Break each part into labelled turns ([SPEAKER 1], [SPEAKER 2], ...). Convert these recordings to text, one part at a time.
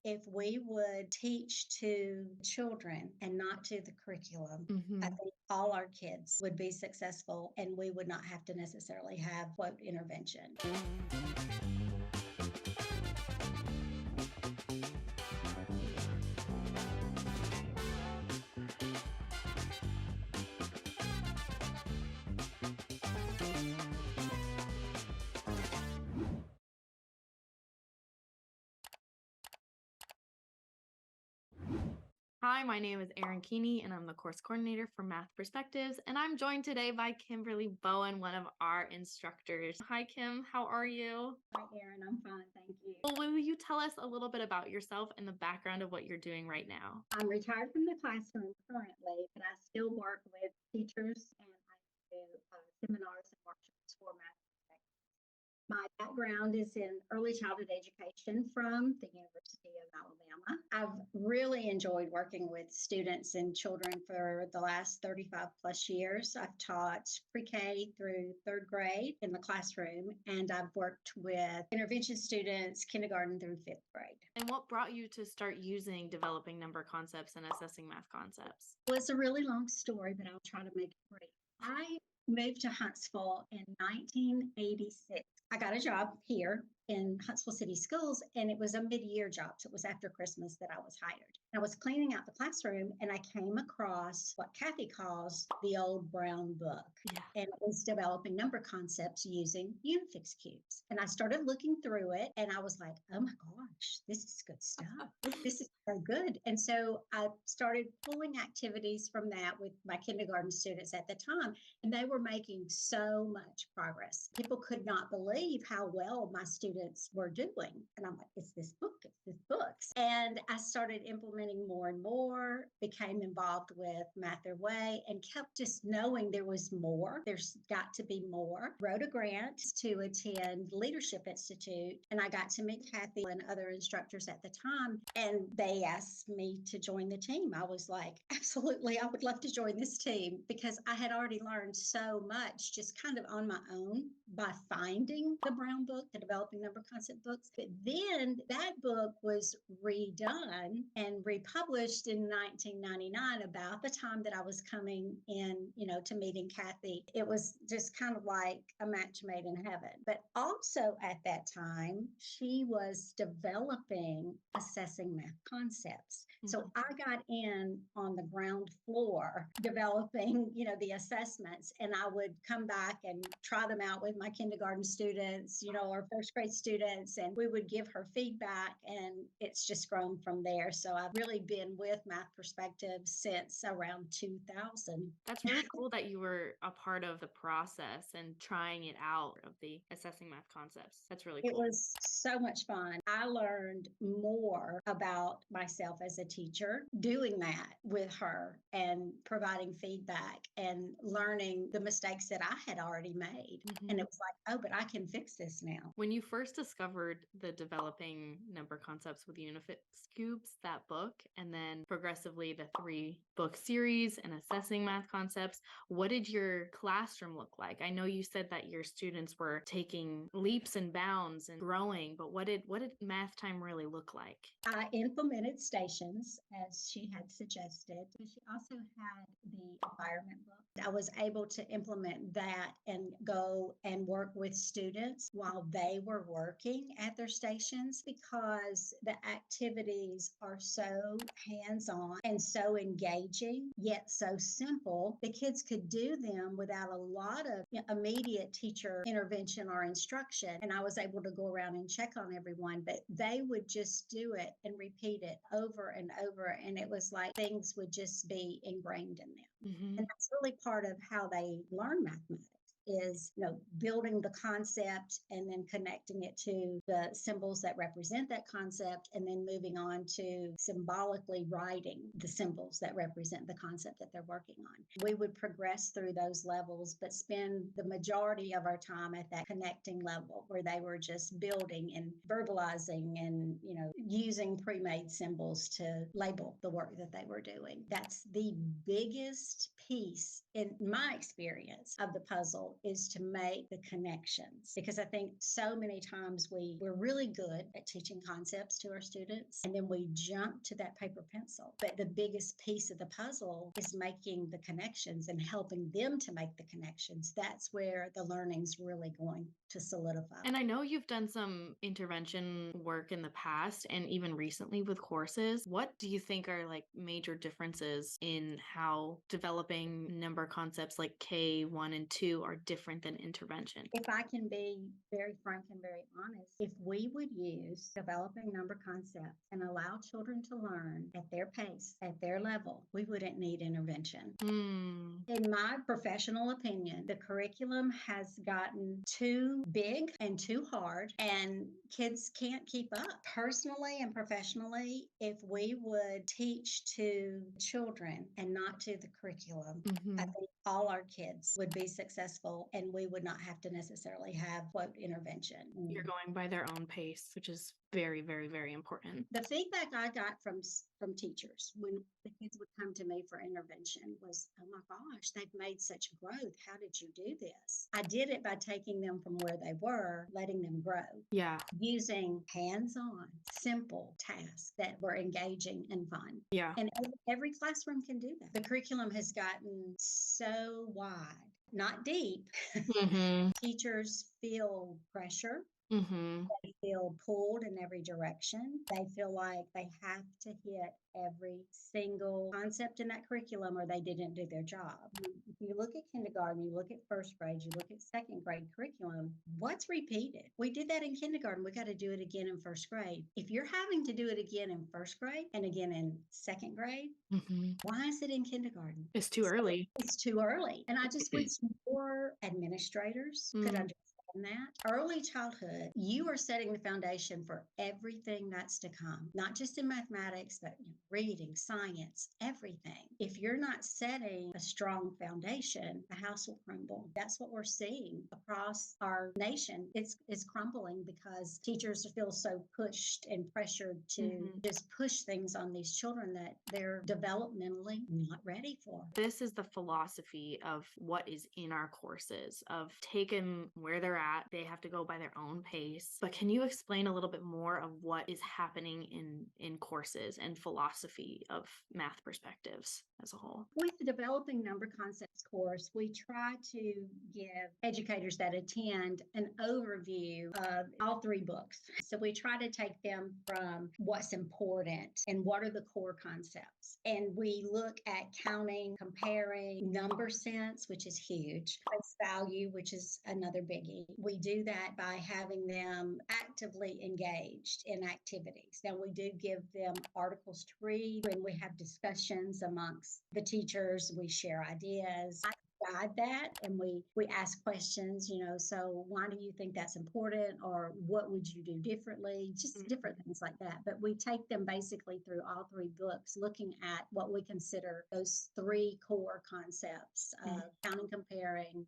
[SPEAKER 1] if we would teach to children and not to the curriculum, I think all our kids would be successful and we would not have to necessarily have quote intervention.
[SPEAKER 2] Hi, my name is Erin Keeney, and I'm the course coordinator for Math Perspectives, and I'm joined today by Kimberly Bowen, one of our instructors. Hi, Kim. How are you?
[SPEAKER 1] Hi, Erin. I'm fine. Thank you.
[SPEAKER 2] Well, will you tell us a little bit about yourself and the background of what you're doing right now?
[SPEAKER 1] I'm retired from the classroom currently, but I still work with teachers and I do seminars and workshops for math. My background is in early childhood education from the University of Alabama. I've really enjoyed working with students and children for the last 35 plus years. I've taught pre-K through third grade in the classroom, and I've worked with intervention students, kindergarten through fifth grade.
[SPEAKER 2] And what brought you to start using developing number concepts and assessing math concepts?
[SPEAKER 1] Well, it's a really long story, but I'll try to make it brief. I moved to Huntsville in 1986. I got a job here in Huntsville City Schools, and it was a mid-year job. So it was after Christmas that I was hired. I was cleaning out the classroom, and I came across what Kathy calls the old brown book.
[SPEAKER 2] Yeah.
[SPEAKER 1] And it was developing number concepts using Unifix cubes. And I started looking through it, and I was like, oh my gosh, this is good stuff. This is so good. And so I started pulling activities from that with my kindergarten students at the time, and they were making so much progress. People could not believe how well my students were doing. And I'm like, it's this book, it's this books. And I started implementing more and more, became involved with Math Their Way, and kept just knowing there was more. There's got to be more. Wrote a grant to attend Leadership Institute, and I got to meet Kathy and other instructors at the time, and they asked me to join the team. I was like, absolutely, I would love to join this team because I had already learned so much just kind of on my own by finding the brown book, the developing number concept books. But then that book was redone and republished in 1999, about the time that I was coming in, to meeting Kathy. It was just kind of like a match made in heaven. But also at that time, she was developing assessing math concepts. So I got in on the ground floor developing, the assessments, and I would come back and try them out with my kindergarten students, or first grade students, and we would give her feedback, and it's just grown from there. So I've really been with Math Perspective since around 2000.
[SPEAKER 2] That's really cool that you were a part of the process and trying it out of the assessing math concepts. That's really cool.
[SPEAKER 1] It was so much fun. I learned more about myself as a teacher doing that with her and providing feedback and learning the mistakes that I had already made. And it was like, oh, but I can fix this now.
[SPEAKER 2] When you first discovered the developing number concepts with Unifix cubes, that book, and then progressively the 3-book series and assessing math concepts, what did your classroom look like? I know you said that your students were taking leaps and bounds and growing, but what did math time really look like?
[SPEAKER 1] I implemented stations as she had suggested. She also had the environment book. I was able to implement that and go and work with students while they were working at their stations, because the activities are so hands-on and so engaging, yet so simple. The kids could do them without a lot of immediate teacher intervention or instruction. And I was able to go around and check on everyone, but they would just do it and repeat it over and over. And it was like things would just be ingrained in them. And that's really part of how they learn mathematics, is building the concept and then connecting it to the symbols that represent that concept, and then moving on to symbolically writing the symbols that represent the concept that they're working on. We would progress through those levels, but spend the majority of our time at that connecting level where they were just building and verbalizing and using pre-made symbols to label the work that they were doing. That's the biggest piece in my experience of the puzzle, is to make the connections. Because I think so many times we're really good at teaching concepts to our students, and then we jump to that paper pencil. But the biggest piece of the puzzle is making the connections and helping them to make the connections. That's where the learning's really going to solidify.
[SPEAKER 2] And I know you've done some intervention work in the past and even recently with courses. What do you think are like major differences in how developing number concepts like K, 1, and 2 are different than intervention?
[SPEAKER 1] If I can be very frank and very honest, if we would use developing number concepts and allow children to learn at their pace, at their level, we wouldn't need intervention. In my professional opinion, the curriculum has gotten too big and too hard, and kids can't keep up. Personally and professionally, if we would teach to children and not to the curriculum, I think all our kids would be successful, and we would not have to necessarily have quote intervention.
[SPEAKER 2] You're going by their own pace, which is very, very, very important.
[SPEAKER 1] The feedback I got from teachers when the kids would come to me for intervention was, oh my gosh, they've made such growth. How did you do this? I did it by taking them from where they were, letting them grow.
[SPEAKER 2] Yeah.
[SPEAKER 1] Using hands-on, simple tasks that were engaging and fun.
[SPEAKER 2] Yeah.
[SPEAKER 1] And every classroom can do that. The curriculum has gotten so wide, not deep. Teachers feel pressure. They feel pulled in every direction. They feel like they have to hit every single concept in that curriculum or they didn't do their job. If you look at kindergarten, you look at first grade, you look at second grade curriculum, what's repeated? We did that in kindergarten. We got to do it again in first grade. If you're having to do it again in first grade and again in second grade, why is it in kindergarten?
[SPEAKER 2] It's too early.
[SPEAKER 1] It's too early. And I just wish more administrators could understand that. Early childhood, you are setting the foundation for everything that's to come, not just in mathematics, but reading, science, everything. If you're not setting a strong foundation, the house will crumble. That's what we're seeing across our nation. It's crumbling because teachers feel so pushed and pressured to just push things on these children that they're developmentally not ready for.
[SPEAKER 2] This is the philosophy of what is in our courses, of take them where they're at. They have to go by their own pace. But can you explain a little bit more of what is happening in courses and philosophy of math perspectives as a whole?
[SPEAKER 1] With the Developing Number Concepts course, we try to give educators that attend an overview of all three books. So we try to take them from what's important and what are the core concepts. And we look at counting, comparing, number sense, which is huge, place value, which is another biggie. We do that by having them actively engaged in activities. Now, we do give them articles to read when we have discussions amongst the teachers. We share ideas. I guide that, and we ask questions, so why do you think that's important, or what would you do differently, just different things like that. But we take them basically through all three books, looking at what we consider those three core concepts of counting, comparing,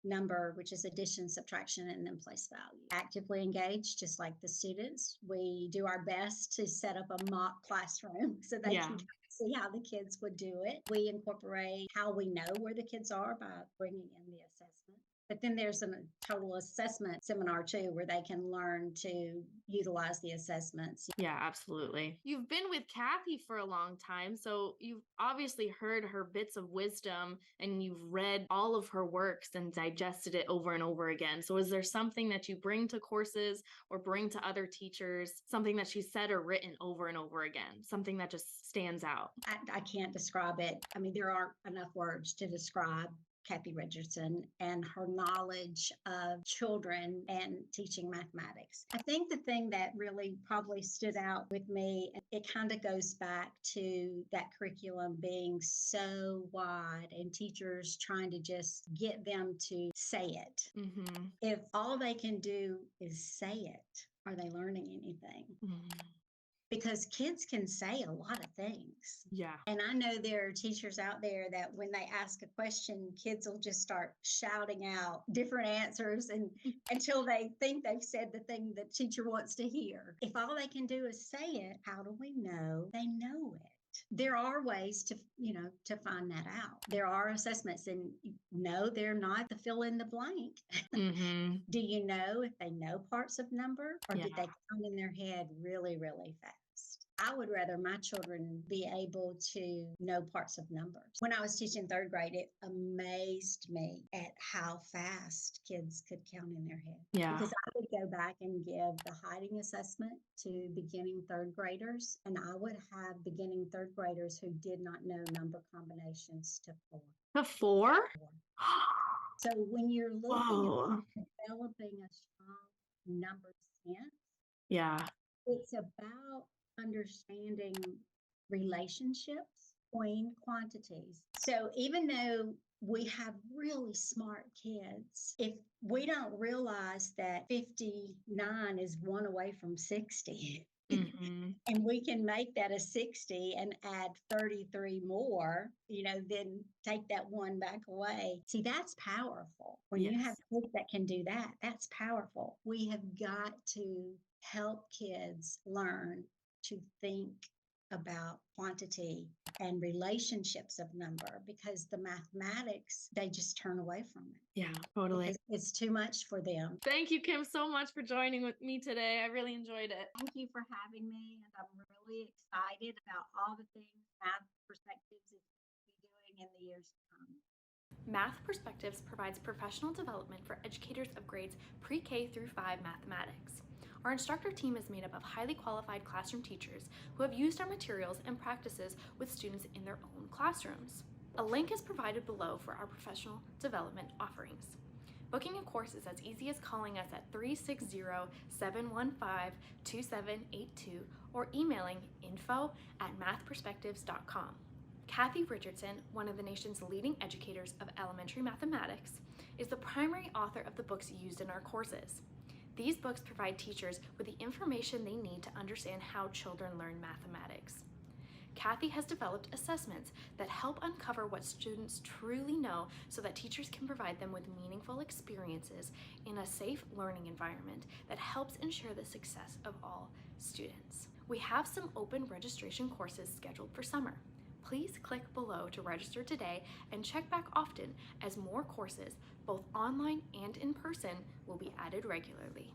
[SPEAKER 1] number, which is addition, subtraction, and then place value. Actively engaged, just like the students. We do our best to set up a mock classroom so they can see how the kids would do it. We incorporate how we know where the kids are by bringing in the assessment. But then there's a total assessment seminar too, where they can learn to utilize the assessments.
[SPEAKER 2] Yeah, absolutely. You've been with Kathy for a long time, so you've obviously heard her bits of wisdom and you've read all of her works and digested it over and over again. So is there something that you bring to courses or bring to other teachers, something that she said or written over and over again, something that just stands out?
[SPEAKER 1] I can't describe it. I mean, there aren't enough words to describe Kathy Richardson and her knowledge of children and teaching mathematics. I think the thing that really probably stood out with me, it kind of goes back to that curriculum being so wide and teachers trying to just get them to say it. If all they can do is say it, are they learning anything? because kids can say a lot of things.
[SPEAKER 2] Yeah.
[SPEAKER 1] And I know there are teachers out there that when they ask a question, kids will just start shouting out different answers and until they think they've said the thing the teacher wants to hear. If all they can do is say it, how do we know they know it? There are ways to, to find that out. There are assessments, and no, they're not the fill in the blank.
[SPEAKER 2] Mm-hmm.
[SPEAKER 1] Do you know if they know parts of number, or
[SPEAKER 2] Yeah.
[SPEAKER 1] did they count in their head really, really fast? I would rather my children be able to know parts of numbers. When I was teaching third grade, it amazed me at how fast kids could count in their head.
[SPEAKER 2] Yeah.
[SPEAKER 1] Because I would go back and give the hiding assessment to beginning third graders, and I would have beginning third graders who did not know number combinations to 4.
[SPEAKER 2] To 4?
[SPEAKER 1] So when you're looking
[SPEAKER 2] Whoa.
[SPEAKER 1] at developing a strong number sense,
[SPEAKER 2] Yeah.
[SPEAKER 1] it's about understanding relationships between quantities. So even though we have really smart kids, if we don't realize that 59 is 1 away from 60,
[SPEAKER 2] Mm-hmm.
[SPEAKER 1] and we can make that a 60 and add 33 more, then take that 1 back away. See, that's powerful. When you have
[SPEAKER 2] Yes.
[SPEAKER 1] kids that can do that, that's powerful. We have got to help kids learn to think about quantity and relationships of number, because the mathematics, they just turn away from it.
[SPEAKER 2] Yeah, totally.
[SPEAKER 1] Because it's too much for them.
[SPEAKER 2] Thank you, Kim, so much for joining with me today. I really enjoyed it.
[SPEAKER 1] Thank you for having me, and I'm really excited about all the things Math Perspectives is going to be doing in the years to come.
[SPEAKER 3] Math Perspectives provides professional development for educators of grades pre-K through 5 mathematics. Our instructor team is made up of highly qualified classroom teachers who have used our materials and practices with students in their own classrooms. A link is provided below for our professional development offerings. Booking a course is as easy as calling us at 360-715-2782 or emailing info@mathperspectives.com. Kathy Richardson, one of the nation's leading educators of elementary mathematics, is the primary author of the books used in our courses. These books provide teachers with the information they need to understand how children learn mathematics. Kathy has developed assessments that help uncover what students truly know so that teachers can provide them with meaningful experiences in a safe learning environment that helps ensure the success of all students. We have some open registration courses scheduled for summer. Please click below to register today and check back often, as more courses, both online and in person, will be added regularly.